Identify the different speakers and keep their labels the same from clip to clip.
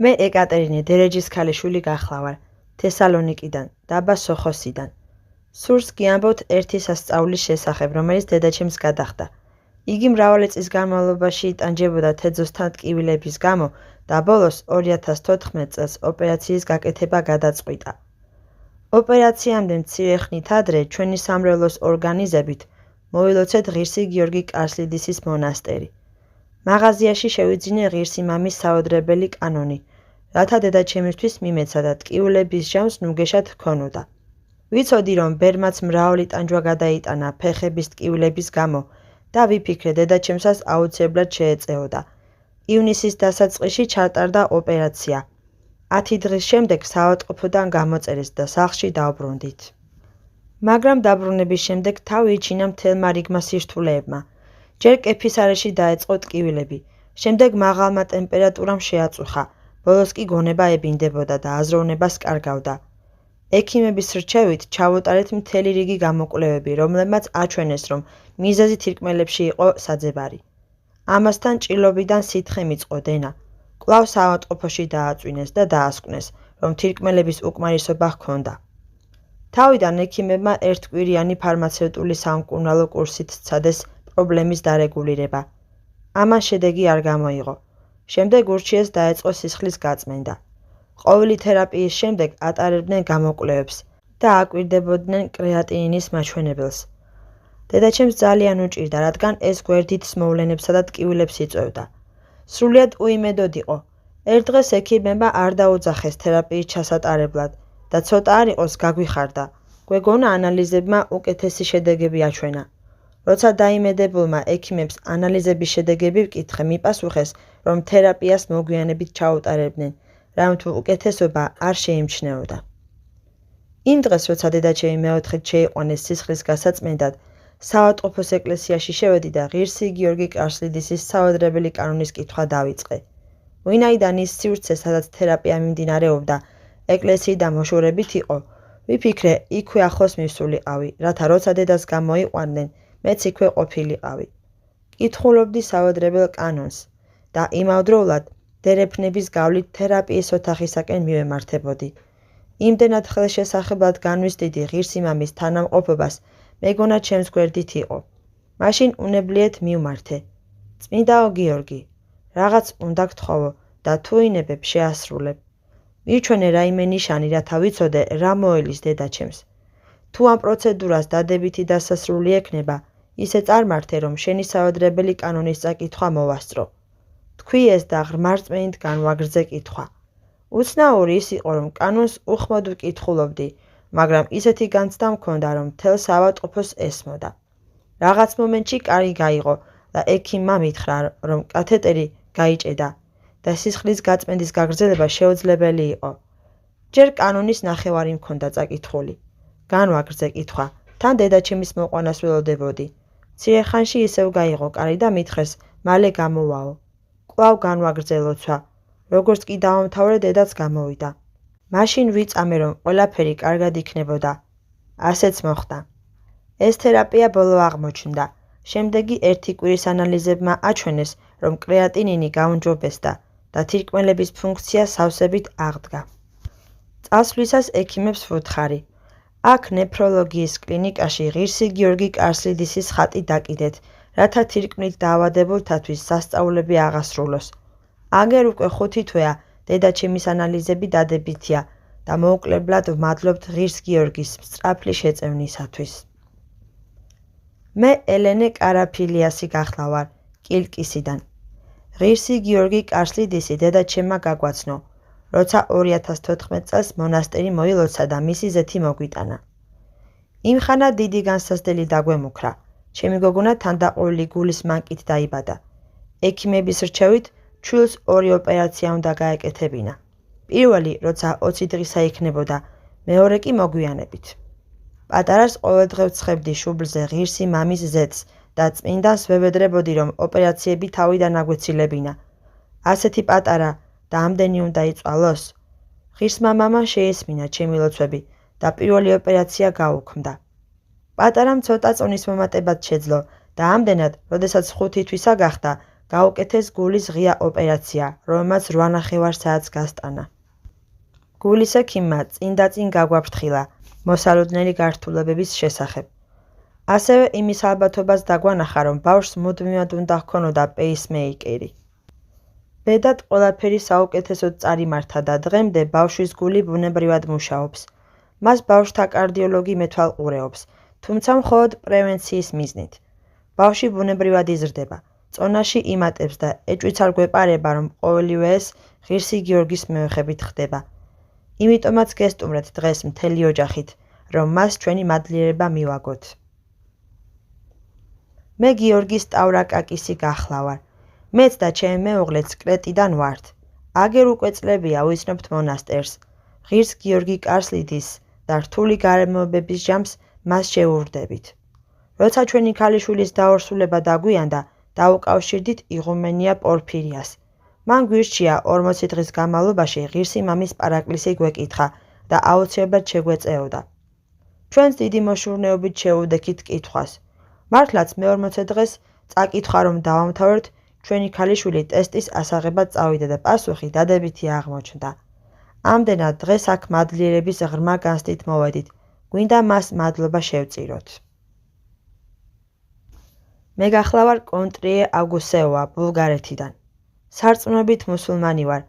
Speaker 1: მე ეკატერინე დერეჯის ქალიშვილი გახლავარ, თესალონიკიდან, დაბა სოხოსიდან. სურს გიამბობთ ერთი სასწაულის შესახებ, რომელიც დედაჩემს გადახდა. იგი მრავალი წლის განმავლობაში იტანჯებოდა თეძოსთან ტკივილების გამო და ბოლოს 2014 წელს ოპერაციის გაკეთება გადაწყვიტა. ოპერაციამდე მცირე ხნით ადრე ჩვენი სამრევლოს ორგანიზებით მოილოცეთ ღირსი გიორგი კარსლიდისის მონასტერი. მაღაზიაში შევიძინე ღირსი მამის საოდრებელი კანონი, რათა დედაჩემისთვის მიმეცა და ტკივილების ჟამს ნუგეშად ჰქონოდა. ვიცოდი, რომ ბერმაც მრავალი ტანჯვა გადაიტანა ფეხების ტკივილების გამო და ვიფიქრე დედაჩემსაც აუცილებლად შეეწეოდა. ივნისის დასაწყისში ჩატარდა ოპერაცია. 10 დღის შემდეგ საავადმყოფოდან გამოწერეს და სახლში დავბრუნდით. მაგრამ დაბრუნების შემდეგ თავი იჩინა მთელმა რიგმა სირთულეებმა. ჯერ კეფისარეში დაეწყო ტკივილები, შემდეგ მაღალმა ტემპერატურამ შეაწუხა, ბოლოს კი გონება ებინდებოდა და აზროვნებას კარგავდა. ექიმების რჩევით ჩავუტარეთ მთელი რიგი გამოკვლევები, რომლებმაც აჩვენეს, რომ მიზეზი თირკმელებში იყო საძებარი. ამასთან ჭრილობიდან სითხე მიწყო დენა. კვლავ საავადმყოფოში დააწვინეს და დაასკვნეს, რომ თირკმელების უკმარისობა ჰქონდა. თავიდან ექიმებმა ერთკვირიანი ფარმაცევტული სამკურნალო კურსით სცადეს პრობლემის დარეგულირება. ამან შედეგი არ გამოიღო. შემდეგ ურჩიეს დაეწყო სისხლის გაწმენდა. ყოველი თერაპიის შემდეგ ატარებდნენ გამოკვლევებს და აკვირდებოდნენ კრეატინინის მაჩვენებელს. დედაჩემს ძალიან უჭირდა, რადგან ეს გვერდით სმოვლენებსა და ტკივილებს იწვევდა. სრულიად უიმედოდ იყო. ერთ დღეს ექიმებმა არ დაუძახეს თერაპიის ჩასატარებლად და ცოტა არ იყოს გაგვიხარდა. გვეგონა ანალიზებმა უკეთესი შედეგები აჩვენა. როცა დაიმედებულმა ექიმებს ანალიზების შედეგები ვკითხე, მიპასუხეს, რომ თერაპიას მოგვიანებით ჩაუტარებდნენ, რამ თუ უკეთესობა არ შეიმჩნეოდა. იმ დღეს, როცა დედაჩემი მეოთხედ შეიყვანეს სისხლის გასაწმენდად, საავადმყოფოს ეკლესიაში შევედი და ღირსი გიორგი კარსლიდისის საოდრებელი კანონის კითხვა დავიწყე. ვინაიდან ის სივრცე, სადაც თერაპია მიმდინარეობდა, ეკლესიიდან მოშორებით იყო, ვიფიქრე, იქვე ახლოს მივსულიყავი, რათა როცა დედას გამოიყვანდნენ, მეც იქვე ყოფილიყავი. კითხულობდი საოდრებელ კანონს და იმავდროულად დერეფნების გავლით თერაპიის ოთახისაკენ მივემართებოდი. იმდენად ხელშესახებლად განვისდიდი ღირსი მამის თანამყოფობას, მეგონა ჩემს გვერდით იყო. მაშინ უნებლიეთ მივმართე. წმინდაო გიორგი, რაღაც უნდა გთხოვო და თუ ინებებ შეასრულებ. მირჩვენე რაიმე ნიშანი, რათა ვიცოდე რა მოელის დედაჩემს. თუ ამ პროცედურას დადებითი დასასრული ექნება, ისე წარმართე, რომ შენი საოდრებელი კანონის წაკითხვა მოვასწრო. თქვი ეს და ღრმა რწმენით განვაგრძე კითხვა. უცნაური ის იყო, რომ კანონს უხმოდ ვკითხულობდი, მაგრამ ისეთი განცდა მქონდა, რომ მთელ საავადმყოფოს ესმოდა. რაღაც მომენტში კარი გაიღო და ექიმმა მითხრა, რომ კათეტერი გაიჭედა და სისხლის გაწმენდის გაგრძელება შეუძლებელი იყო. ჯერ კანონის ნახევარი მქონდა წაკითხული. განვაგრძე კითხვა, თან დედაჩემის მოყვანას ველოდებოდი. მცირე ხანში ისევ გაიღო კარი და მითხრეს, მალე გამოვაო. კვლავ განვაგრძე ლოცვა. როგორც კი დავამთავრე, დედაც გამოვიდა. მაშინ ვიწამე, რომ ყველაფერი კარგად იქნებოდა. ასეც მოხდა. ეს თერაპია ბოლო აღმოჩნდა. შემდეგი ერთი კვირის ანალიზებმა აჩვენეს, რომ კრეატინინი გაუმჯობესდა და თირკმელების ფუნქცია სავსებით აღდგა. წასვლისას ექიმებს ვუთხარი. აქ ნეფროლოგიის კლინიკაში ღირსი გიორგი კარსლიდისის ხატი დაკიდეთ, რათა თირკმლით დაავადებულთათვის სასწაულები აღასრულოს. აგერ უკვე 5 თვეა დედაჩემის ანალიზები დადებითია და მოუკლებლად ვმადლობთ ღირს გიორგის სწრაფი შეწევნისათვის. მე ელენე კარაფილიასი გახლავარ, კილკისიდან. ღირსი გიორგი კარსლიდისი დედაჩემმა გაგვაცნო, როცა 2014 წელს მონასტერი მოილოცა და მისი ზეთი მოგვიტანა. იმხანა დიდი განსაზრდელი დაგვემუქრა. ჩემი გოგონა თანდაყოლილი გულის მანკით დაიბადა. ექიმების რჩევით ჩვილს 2 ოპერაცია უნდა გაეკეთებინა. პირველი, როცა 20 დღისა იქნებოდა, მეორე კი მოგვიანებით. პატარას ყოველდღე ვცხებდი შუბლზე ღირსი მამის ზეთს და წმინდანს ვევედრებოდი, რომ ოპერაციები თავიდან აგვეცილებინა. ასეთი პატარა და ამდენი უნდა იწვალოს. ღირსმა მამამ შეესმინა ჩემი ლოცვები და პირველი ოპერაცია გაუქმდა. პატარამ ცოტა წონის მომატებად შეძლო და ამდენად, როდესაც 5 თვისა გახდა, გაუკეთეს გულის ღია ოპერაცია, რომელმაც 8.5 საათს გასტანა. გულის ექიმმა წინ გაგვაფრთხილა მოსალოდნელი გართულებების შესახებ. ასევე იმის ალბათობას დაგვანახა, რომ ბავშვს მუდმივად უნდა ჰქონოდა პეისმეიკერი. ბედად ყველაფერი საუკეთესოდ წარიმართა და დღემდე ბავშვის გული ბუნებრივად მუშაობს. მას ბავშვთა კარდიოლოგი მეთვალყურეობს, თუმცა მხოლოდ პრევენციის მიზნით. ბავშვი ბუნებრივად იზრდება, წონაში იმატებს და ეჭვიც არ გვეპარება, რომ ყოველივე ეს ღირსი გიორგის მეოხებით ხდება. იმიტომაც გესტუმრეთ დღეს მთელი ოჯახით, რომ მას ჩვენი მადლიერება მივაგოთ. მე გიორგი სტავრაკაკისი გახლავარ. მეც და ჩემი მეუღლეც კრეტიდან ვართ. აგერ უკვე წლებია ვიცნობთ მონასტერს. ღირს გიორგი კარსლიდის და რთული გარემოებების ჯამს მას შეუვრდებით. როცა ჩვენი ქალიშვილის დაორსულება დაგვიანდა, დაუკავშირდით იღუმენია პორფირიას. მან გვირჩია 40 დღის განმავლობაში ღირსი მამის პარაკლისი გვეკითხა და აუცილებლად შეგვეწეოდა. ჩვენც დიდი მოშურნეობით შეუდექით კითხვას. მართლაც მე-40 დღეს წაკითხა, რომ დავამთავროთ, ჩვენი ქალიშვილი ტესტის ასაღებად წავიდა და პასუხი დადებითი აღმოჩნდა. ამდენად დღეს აქ მადლიერების ღრმა განცდით მოვედით. გვინდა მას მადლობა შევწიროთ. მე გახლავარ კონტრიე ავგუსეოა ბულგარეთიდან. სარწმუნოებით მუსულმანი ვარ.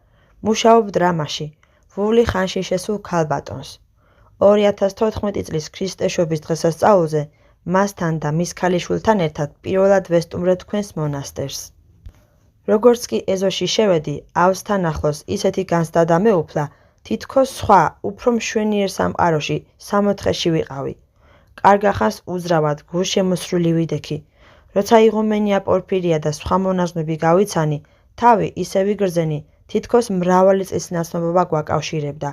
Speaker 1: მუშაობ დრამაში, ვუვლი ხანში შესულ ქალბატონს. 2014 წლის ქრისტეშობის დღესასწაულზე მასთან და მის ქალიშვილთან ერთად პირველად ვესტუმრე თქვენს მონასტერს. როგორც კი ეზოში შევედი, ავსთან ახლოს ისეთი განცდა და მეუფლა, თითქოს სხვა, უფრო მშვენიერ სამყაროში, სამოთხეში ვიყავი. კარგახანს უძრავად, გულშემოსრული ვიდექი. როცა იღუმენია პორფირია და სხვა მონაზვნები გავიცანი, თავი ისე ვიგრძენი, თითქოს მრავალი წლის ნაცნობობა გვაკავშირებდა.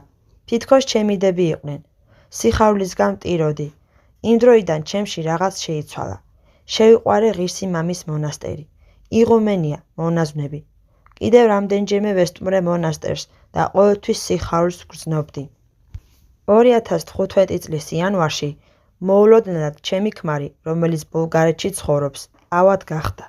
Speaker 1: თითქოს ჩემი დები იყვნენ. სიხარულისგან მტიროდი. იმ დროიდან ჩემში რაღაც შეიცვალა. შევიყვარე ღირსი მამის მონასტერი. იღუმენია, მონაზვნები. კიდევ რამდენჯერმე ვესტუმრე მონასტერს და ყოველთვის სიხარულს ვგრძნობდი. 2015 წლის იანვარში მოულოდნელად ჩემი ქმარი, რომელიც ბულგარეთში ცხოვრობს, ავად გახდა.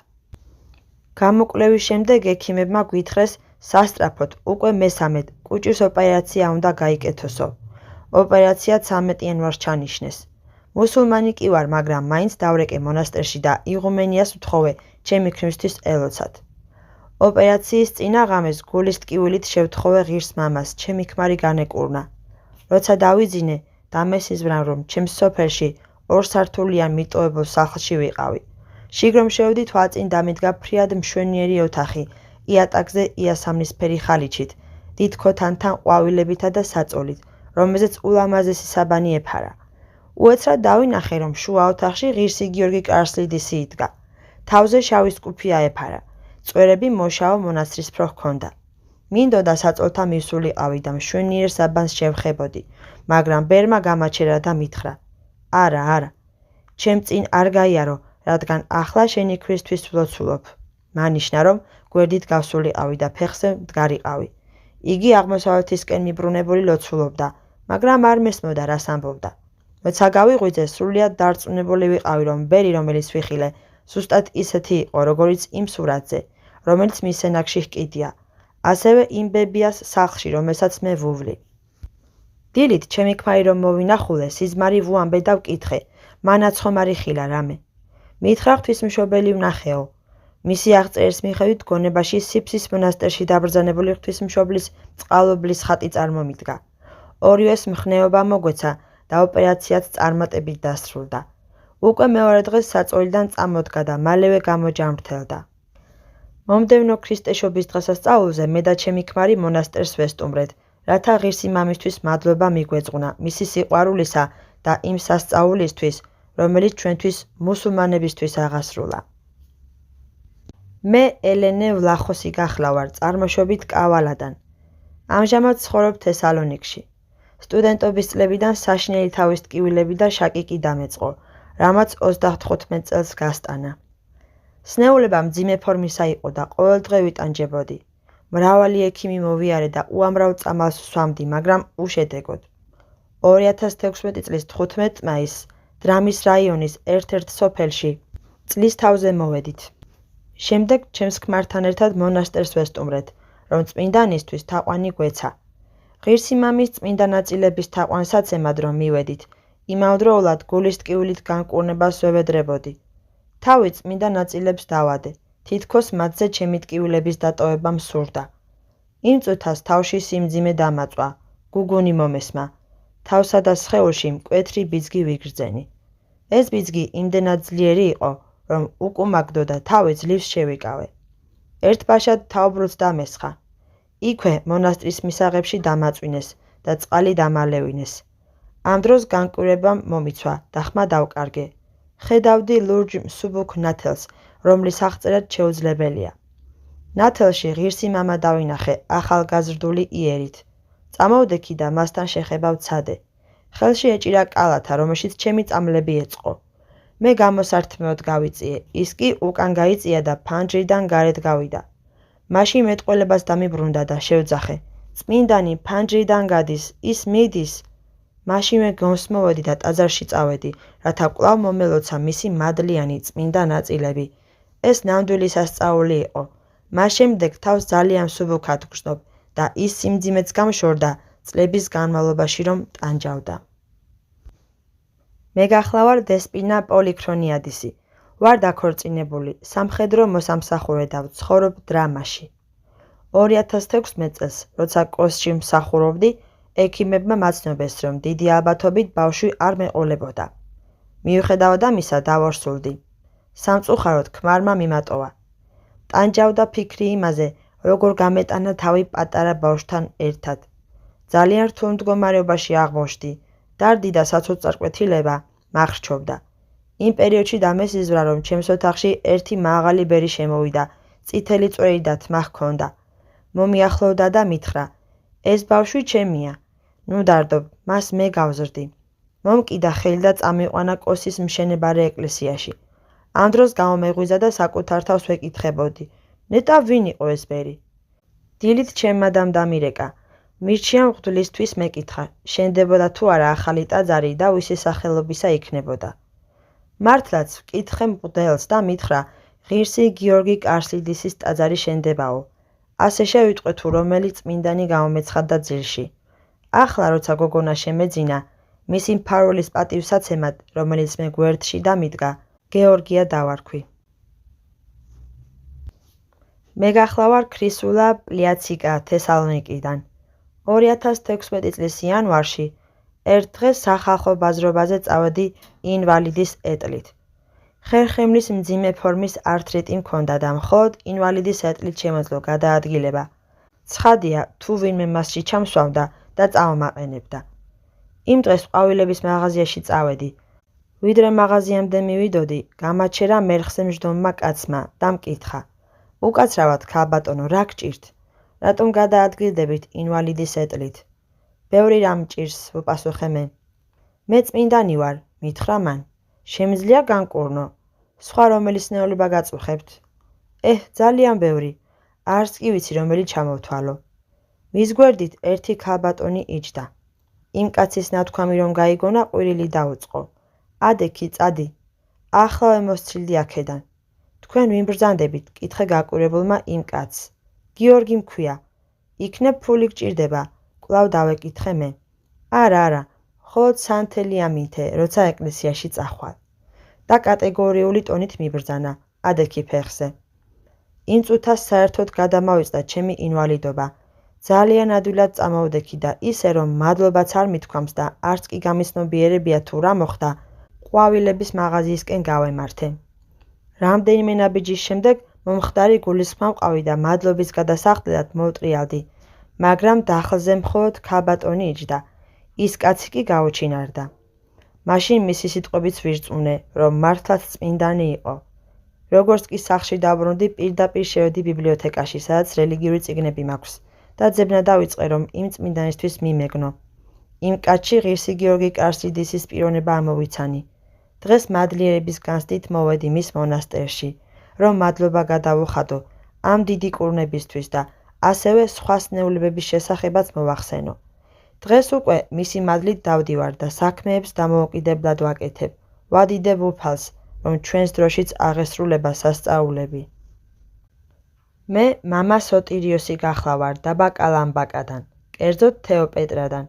Speaker 1: გამოკვლევის შემდეგ ექიმებმა გვითხრეს სასწრაფოდ უკვე მესამედ კუჭის ოპერაცია უნდა გაიკეთოსო. ოპერაცია 13 იანვარს ჩანიშნეს. მუსულმანი კი ვარ, მაგრამ მაინც დავრეკე მონასტერში და იღუმენიას ვთხოვე ჩემი ქმრისთვის ელოცად. ოპერაციის წინა ღამეს გულის ტკივილით შევთხოვე ღირს მამას, ჩემი ქმარი განეკურნა. როცა დავიძინე, დამესიზვრამ, რომ ჩემს სოფელში 2 სართულიან მიტოვებულ სახლში ვიყავი. შიგრომ შევედი, თვალწინ დამიდგა ფრიად მშვენიერი ოთახი, იატაკზე იასამნისფერი ხალიჩით, დიდ ქოთანთან ყვავილებითა და საწოლით, რომელზეც ულამაზესი საბანი ეფარა. უეცრად დავინახე, რომ შუა ოთახში ღირსი გიორგი კარსლიდისი იდგა. თავზე შავი სკუფი აეფარა. წვერები მოშავო მონაცრისფრო ჰქონდა. მინდოდა საწოლთან მივსულიყავი და მშვენიერ საბანს შევხებოდი, მაგრამ ბერმა გამაჩერა და მითხრა: არა, ჩემ წინ არ გაიარო, რადგან ახლა შენი ქრისთვის ვლოცულობ. მანიშნა, რომ გვერდით გავსულიყავი და ფეხზე მდგარიყავი. იგი აღმოსავლეთისკენ მიბრუნებული ლოცულობდა, მაგრამ არ მესმოდა, რას ამბობდა. როცა გავიღვიძე, სრულიად დარწმუნებული ვიყავი, რომ ბერი, რომელიც ვიხილე, ზუსტად ისეთი იყო, როგორიც იმ სურათზე, რომელიც მის ენაგში ჰკიდია, ასევე იმ ბებიას სახლში, რომელსაც მე ვუვლი. დილით ჩემი ქმარი რომ მოვინახულე, სიზმარი ვუამბე და ვკითხე, მანაც ხომ არ იხილა რამე. მითხრა ღვთისმშობელი ვნახეო. მისი აღწერის მიხედვით გონებაში სიფსის მონასტერში დაბრძანებული ღვთისმშობლის წყალობლის ხატი წარმომიდგა. ორივეს მხნეობა მოგვეცა და ოპერაციაც წარმატებით დასრულდა. უკვე მეორე დღეს საწოლიდან წამოდგა და მალევე გამოჯამრთელდა. მომდევნო ქრისტეშობის დღესასწაულზე მე და ჩემი ქმარი მონასტერს ვესტუმრეთ, რათა ღირსი მამისთვის მადლობა მიგვეძღვნა მისი სიყვარულისა და იმ სასწაულისთვის, რომელიც ჩვენთვის მუსულმანებისთვის აღასრულა. მე ელენე ვლახოსი გახლავარ, წარმოშობით კავალადან. ამჟამად ცხოვრობ თესალონიკში. სტუდენტობის წლებიდან საშინელი თავის ტკივილები და შაკიკი დამეწყო, რამაც 35 წელს გასტანა. სნეულება მძიმე ფორმისა იყო და ყოველდღე ვიტანჯებოდი. მრავალი ექიმი მოვიარე და უამრავ წამალს ვსვამდი, მაგრამ უშედეგოდ. 2016 წლის 15 მაისს დრამის რაიონის ერთ-ერთ სოფელში წლის თავზე მოვედით. შემდეგ ჩემს ქმართან ერთად მონასტერს ვესტუმრეთ, რომ წმინდანისთვის თაყვანი გვეცა. ღირსი მამის წმინდა ნაწილების თაყვანსაცემად რომ მივედით, იმავდროულად გულის ტკივილით განკურნებას ვევედრებოდი. თავი წმინდა ნაწილებს დავადე, თითქოს მათზე ჩემი ტკივილების დატოვება მსურდა. იმ წუთას თავში სიმძიმე დამაწვა, გუგუნი მომესმა, თავსა და სხეულში მკვეთრი ბიძგი ვიგრძენი. ეს ბიძგი იმდენად ძლიერი იყო, რომ უკუმაგდო და თავი ძლივს შევიკავე. ერთ ბაშად თაობრუც დამესხა. იქვე მონასტრის მისაღებში დამაწვინეს და წყალი დამალევინეს. ამ დროს განკვირვებამ მომიცვა და ხმა დავკარგე. ხედავდი ლურჯ მსუბუქ ნათელს, რომლის აღწერაც შეუძლებელია. ნათელში ღირსი მამა დავინახე ახალგაზრდული იერით. წამოვდექი და მასთან შეხება ვცადე. ხელში ეჭირა კალათა, რომელშიც ჩემი წამლები ეწყო. მე გამოსართმევად გავიწიე, ის კი უკან გაიწია და ფანჯრიდან გარეთ გავიდა. მაშინ მეტყველებას დამიბრუნდა და შევძახე. წმინდანი ფანჯრიდან გადის, ის მიდის. მაშინვე გონსმოვედი და ტაძარში წავედი, რათა კვლავ მომელოცა მისი მადლიანი წმინდა ნაწილები. ეს ნამდვილი სასწაული იყო. მას შემდეგ თავს ძალიან მსუბუქად გრძნობ და ის სიმძიმეც გამშორდა წლების განმავლობაში რომ ტანჯავდა. მე გახლავარ დესპინა პოლიქრონიადისი. ვარ დაქორწინებული, სამხედრო მოსამსახურე და ვცხოვრობ დრამაში. 2016 წელს, როცა კოსში მსახურობდი, ექიმებმა მაცნობეს, რომ დიდი ალბათობით ბავშვი არ მეყოლებოდა. მიუხედავად ამისა დავორსულდი. სამწუხაროდ ქმარმა მიმატოვა. ტანჯავდა ფიქრი იმაზე, როგორ გამეტანა თავი პატარა ბავშვთან ერთად. ძალიან რთულ მდგომარეობაში აღმოჩნდი. დარდი და საცოწარკვეთილება მახრჩობდა. იმ პერიოდში დამესიზვრა, რომ ჩემს ოთახში ერთი მაღალი ბერი შემოვიდა, წითელი წვერი და თმა ჰქონდა. მომიახლოვდა და მითხრა: ეს ბავშვი ჩემია. ნუ დარდობ, მას მე გავზრდი. მომკიდა ხელი და წამიყვანა კოსის მშენებარე ეკლესიაში. ამ დროს გამომეღვიზა და საკუთარ თავს ვეკითხებოდი: ნეტა ვინ იყო ეს ბერი? დილით ჩემმა დამ დამირეკა. მირჩია მღვდლისთვის მეკითხა, შენდებოდა თუ არა ახალი ტაძარი და ვისი სახელობისა იქნებოდა. მართლაც ვკითხე მღვდელს და მითხრა, ღირსი გიორგი კარსლიდისის ტაძარი შენდებაო. ასე შევიტყვე თუ რომელი წმინდანი გამომეცხადა ძილში. ახლა როცა გოგონა შემეძინა, მისი მფარველის პატივსაცემად, რომელიც მე გვერდში დამიდგა, გეორგია დავარქვი. მე გახლავარ ქრისულა პლიაციკა თესალონიკიდან. 2016 წლის იანვარში ერთ დღეს სახალხო ბაზრობაზე წავედი ინვალიდის ეტლით. ხერხემლის მძიმე ფორმის ართრიტი მქონდა და მხოლოდ ინვალიდის ეტლით შემოძლო გადაადგილება. ცხადია, თუ ვინმე მასში ჩამსვამდა და წამომაყენებდა. იმ დღეს ყვავილების მაღაზიაში წავედი. ვიდრე მაღაზიამდე მივიდოდი, გამაჩერა მერხზე მжდომმა კაცმა და მკითხა: უკაცრავად ქალბატონო, რა გჭირთ? რატომ გადაადგილდებით ინვალიდის ეტლით? ბევრი რამ მჭირს, ვუპასუხე მე. მე წმინდანი ვარ, მითხრა მან. შემიძლია განკურნო? სხვა რომელი სნეულება გაწუხებთ? ძალიან ბევრი. არც კი ვიცი რომელი ჩამოვთვალო. მის გვერდით ერთი ქალბატონი იჯდა. იმ კაცის ნათქვამი რომ გაიგონა ყვირილი დაუწყო. ადექი წადი. ახლავე მოსცილდი აქედან. თქვენ ვინ ბრძანდებით? კითხე გაკვირებულმა იმ კაცს. გიორგი მქვია. იქნებ ფული გჭირდება? კვლავ დავეკითხე მე. არა, მხოლოდ სანთელი ამინთე, როცა ეკლესიაში წახვალ. და კატეგორიული ტონით მიბრძანა. ადექი ფეხზე. იმ წუთას საერთოდ გადამავიწყდა ჩემი ინვალიდობა. ძალიან ადვილად წამოვდექი და ისე რომ მადლობაც არ მithქვამს და არც კი გამიცნობიერებია თუ რა მოხდა, ყვავილების მაღაზიისკენ გავემართე. რამდენიმე ნაბიჯის შემდეგ მომხდარი გულისხმა ვყავი და მადლობის გადასახდელად მოვტრიალდი, მაგრამ დახლზე მხოლოდ ქალბატონი იჯდა. ის კაცი კი გაუჩინარდა. მაშინ მისი სიტყვებიც ვირწმუნე, რომ მართლაც წმინდანი იყო. როგორც კი სახლში დაბრუნდი, პირდაპირ შევედი ბიბლიოთეკაში, სადაც რელიგიური წიგნები მაქვს და ძებნა დავიწყე, რომ იმ წმინდანისთვის მიმეგნო. იმ კაცში ღირსი გიორგი კარსლიდისის პიროვნება ამოვიცანი. დღეს მადლიერების განცდით მოვედი მის მონასტერში, რომ მადლობა გადავუხადო ამ დიდი კურნებისთვის და ასევე სხვა სნეულებების შესახებაც მოვახსენო. დღეს უკვე მისი მადლით დავდივარ და საქმეებს დამოუკიდებლად ვაკეთებ. ვადიდებ უფალს, რომ ჩვენს დროშიც აღესრულება სასწაულები. მე მამა სოტირიოსი გახლავარ დაბა კალამბაკადან, კერძოდ თეოპეტრადან.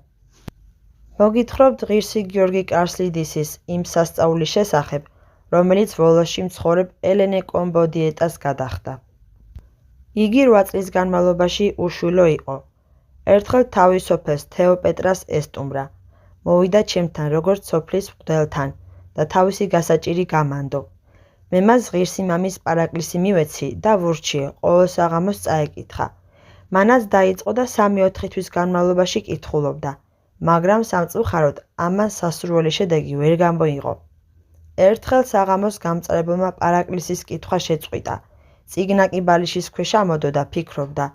Speaker 1: მოგითხრობთ ღირსი გიორგი კარსლიდისის იმ სასწაულის შესახებ, რომელიც ვოლოში მცხოვრებ ელენე კომბოდიეტას გადახდა. იგი 8 წლის განმავლობაში უშვილო იყო. ერთხელ თავის სოფელს თეოპეტრას ესტუმრა. მოვიდა ჩემთან როგორც სოფლის მღვდელთან და თავისი გასაჭირი გამანდო. მე მას ღირსი მამის პარაკლისი მივეცი და ვურჩიე ყოველ საღამოს წაეკითხა. მანაც დაიწყო და 3-4 თვის განმავლობაში კითხულობდა, მაგრამ სამწუხაროდ ამან სასურველი შედეგი ვერ გამოიღო. ერთხელ საღამოს გამწარებელმა პარაკლისის კითხვა შეწყვიტა. წიგნა კი ბალიშის ქვეშ ამოდო და ფიქრობდა,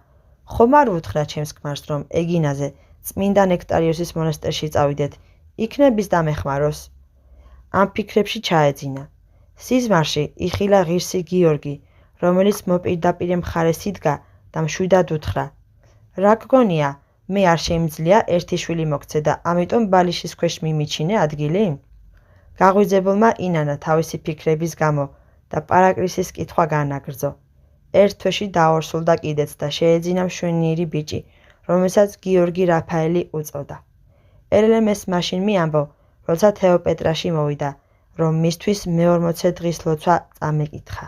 Speaker 1: ხომ არ უთხრა ჩემს ქმარს, რომ ეგინაზე წმინდა ნექტარიოსის მონასტერში წავიდეთ, იქნების დამეხმაროს. ამ ფიქრებში ჩაეძინა. სიზმარში იხილა ღირსი გიორგი, რომელიც მოპირდაპირე მხარეს იდგა და მშვიდად უთხრა: რა გგონია, მე არ შემიძლია ერთი შვილი მოგცე და ამიტომ ბალიშის ქვეშ მიმიჩინე ადგილი? გაღვიძებელმა ინანა თავისი ფიქრების გამო და პარაკლისის კითხვა განაგრძო. ერთ თვეში დაორსულდა კიდეც და შეეძინა მშვენიერი ბიჭი, რომელსაც გიორგი რაფაელი უწოდა. ელენეს მაშინ მიამბო, როცა თეოპეტრაში მოვიდა, რომ მისთვის მე-40 დღის ლოცვა წამეკითხა.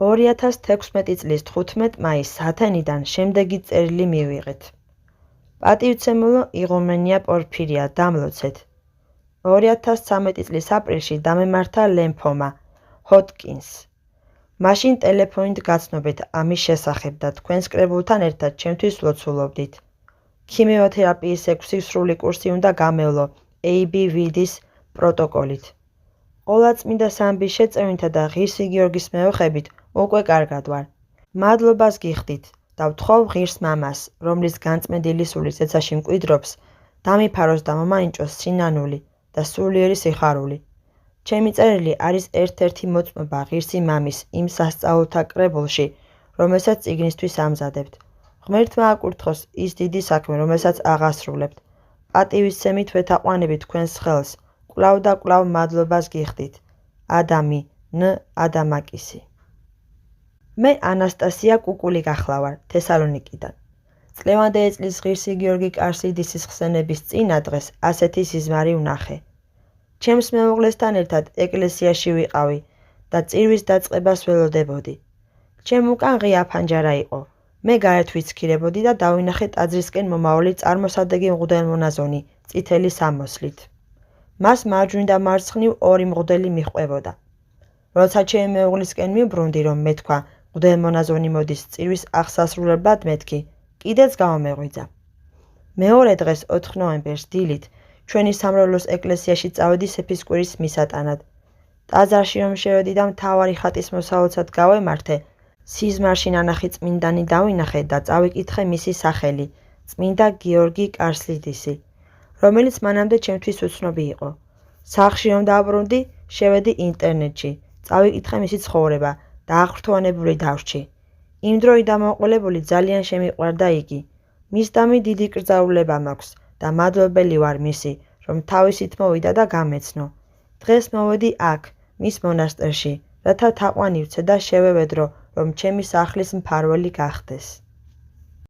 Speaker 1: 2016 წლის 15 მაისს ათენიდან შემდეგი წერილი მივიღეთ. პატივცემულო იღუმენია პორფირია, დამლოცეთ. 2013 წლის აპრილში დამემართა ლემფომა, ჰოტკინს. მაშინ ტელეფონით გაცნობეთ ამის შესახებ და თქვენს კრებულთან ერთად ჩემთვის ლოცულობდით. ქიმიოთერაპიის 6 სრული კურსი უნდა გამევლო ABVD-ის პროტოკოლით. ყოვლადწმინდა სამბის შეწევინთა და ღირსი გიორგის მეოხებით უკვე კარგად ვარ. მადლობას გიხდით და ვთხოვ ღირს მამას, რომლის განწმენდილი სული ზეცაში მკვიდრობს, დამიფაროს და მომაინჭოს სინანული და სულიერი სიხარული. ჩემი წერილი არის ერთ-ერთი მოწმობა ღირსი მამის იმ სასწაულთა კრებულში, რომელსაც წიგნისთვის ამზადებთ. ღმერთმა აკურთხოს ის დიდი საქმე, რომელსაც აღასრულებთ. პატივისცემით ვეთაყვანებით თქვენს ხელს, კვლავ და კვლავ მადლობას გიხდით. ადამი ნ ადამაკისი. მე ანასტასია კუკული გახლავარ, თესალონიკიდან. წლევანდელი წლის ღირსი გიორგი კარსლიდისის ხსენების წინა დღეს ასეთი სიზმარი ვნახე. ჩემს მეუღლესთან ერთად ეკლესიაში ვიყავი და წირვის დაწყებას ველოდებოდი. ჩემ უკან ღია ფანჯარა იყო. მე გარეთ ვიცქირებოდი და დავინახე ტაძრისკენ მომავალი წარმოსადეგი მღვდელმონაზონი წითელი სამოსლით. მას მარჯვნივ და მარცხნივ 2 მღვდელი მიჰყვებოდა. როცა ჩემი მეუღლისკენ მივბრუნდი, რომ მეთქვა მღვდელმონაზონი მოდის წირვის აღსასრულებლად მეთქი, კიდეც გამომეღვიძა. მეორე დღეს 4 ნოემბერს დილით ჩვენი სამრევლოს ეკლესიაში წავედი სეფისკვირის მისატანად. ტაძარში რომ შევედი და მთავარი ხატის მოსაოცად გავემართე, სიზმარში ნანახი წმინდანი დავინახე და წავიკითხე მისი სახელი, წმინდა გიორგი კარსლიდისი, რომელიც მანამდე ჩემთვის უცნობი იყო. სახლში რომ დავბრუნდი, შევედი ინტერნეტში, წავიკითხე მისი ცხოვრება და აღფრთოვანებული დავრჩი. იმ დროიდან მოყოლებული ძალიან შემიყვარდა იგი. მისდამი დიდი კრძალულება მაქვს და მადლობელი ვარ მისი, რომ თავისით მოვიდა და გამეცნო. დღეს მოვედი აქ, მის მონასტერში, რათა თაყვანი ვცე და შევევედრო, რომ ჩემი სახლის მფარველი გახდეს.